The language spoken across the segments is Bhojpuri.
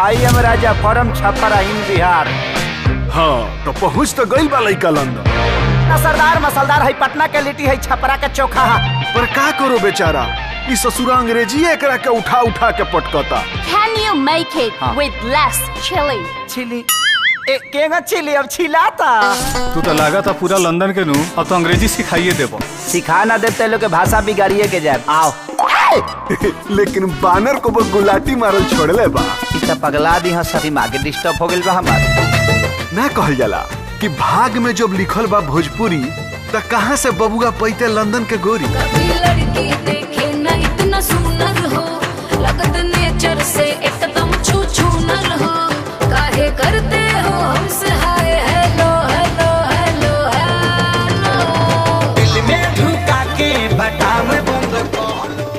I am Raja from Chhapra in Bihar. हाँ तो पहुँच तो गई बा लइका लंदन। सरदार मसलदार है पटना के लिट्टी है छपरा के चोखा है। पर का करो बेचारा, इस ससुरा अंग्रेजी एकरा के उठा उठा के पटकता। Can you make it with less chili? Chili केगा चिली अब छिलाता। तू तो लागा था पूरा लंदन के नू, अब तो अंग्रेजी सिखाइए देबो। सिखा ना देते लोग के भाषा बिगाड़िए के जाए। आओ लेकिन बानर को गुलाटी मारल छोड़ले बा। इतना पगला दी सभी मागे डिस्टर्ब हो गइल बा हमार। ना कहल जाला कि भाग में जब लिखल बा भोजपुरी तो कहाँ से बबुआ पैते लंदन के गोरी। लड़की देखे ना इतना सुंदर हो, लगत नेचर से एकदम छू छू नर हो, काहे करते हो हमसे hi hello hello hello hello. दिल में ढुका के बटाम बंद।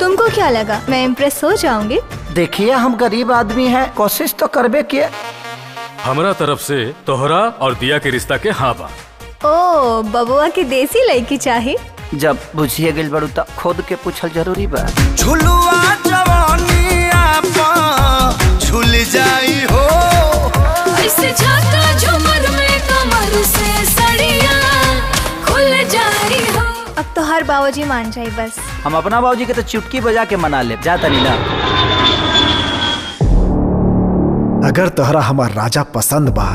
तुमको क्या लगा मैं इम्प्रेस हो जाऊंगी? देखिए हम गरीब आदमी हैं, कोशिश तो करबे किए। हमरा तरफ से तोहरा और दिया के रिश्ता के हाँ बा। ओ बबुआ की देसी लड़की चाही। जब बुझिए गइल बड़ू त खुद के पूछल जरूरी बा। झुलुआ जवानिया पा झुल जाई हो, ऐसे झाका झूमर में कमर से सड़िया खुल जाई हो। अब तो हर बाबूजी मान जाए बस। हम अपना बाबूजी के तो चुटकी बजा के मना ले जाता नहीं ना। अगर तोहरा हमार राजा पसंद बा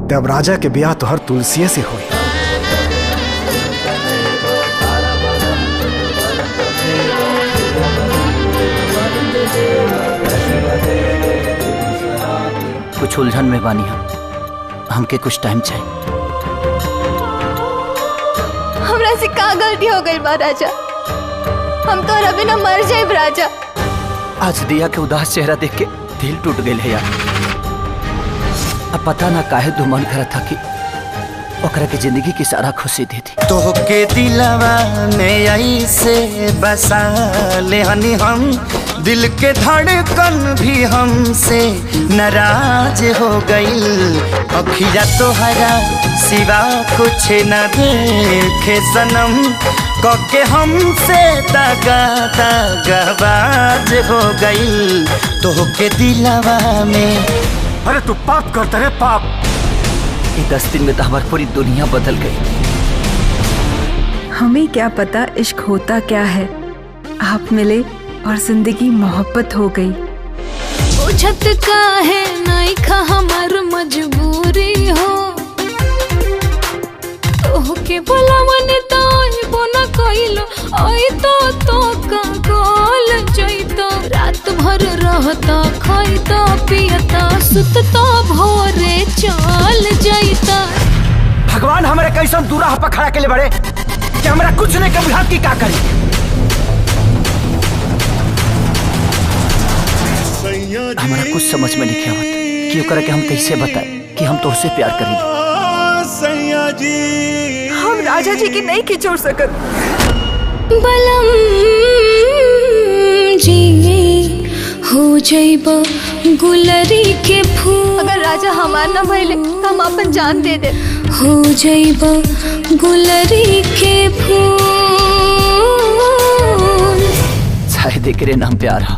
तब राजा के ब्याह तोहर तुलसी से होई। कुछ उलझन में बानी हमके कुछ टाइम चाहिए। हमरा से का गलती हो गई बा राजा, हम तो अभी ना मर जाए राजा। आज दिया के उदास चेहरा देख के दिल टूट गए है यार। अब पता ना काहे तू मन करा था कि ओकरा के जिंदगी की सारा खुशी दे दी। तोहके दिलवा में ऐसे बसा ले हनी हम, दिल के धड़कन भी हमसे नाराज हो गइल। अखिया तोहरा सिवा कुछ न देखे सनम, कके हमसे दगा दगाबाज हो गइल। तोहके दिलवा में। अरे तू पाप करता रे पाप। ये 10 दिन में तो हमारी पूरी दुनिया बदल गई। हमें क्या पता इश्क होता क्या है। आप मिले और जिंदगी मोहब्बत हो गई। बुझत का है नहीं खा हमार मजबूरी हो, तोहके बोला मने तो बोना कइलो आई तो का गोल जइतो। रात भर रहता खाइता पियता सुतता भोरे चल जइता। भगवान हमारे कैसन दूरा पर खड़ा के ले बड़े कि हमारा कुछ नहीं कभी हाथ की का करी। हमारा कुछ समझ में नहीं आवत कि ओकरा के हम कैसे बताएं कि हम तो उससे प्यार करेंगे। हम राजा जी की नहीं खिचोड़ सकत। बलम जी हो जाइबा गुलरी के फूल। अगर राजा हमार न भइले तो हम अपन जान दे दे। हो जाइबा गुलरी के फूल। शायद एकरे नाम प्यार है।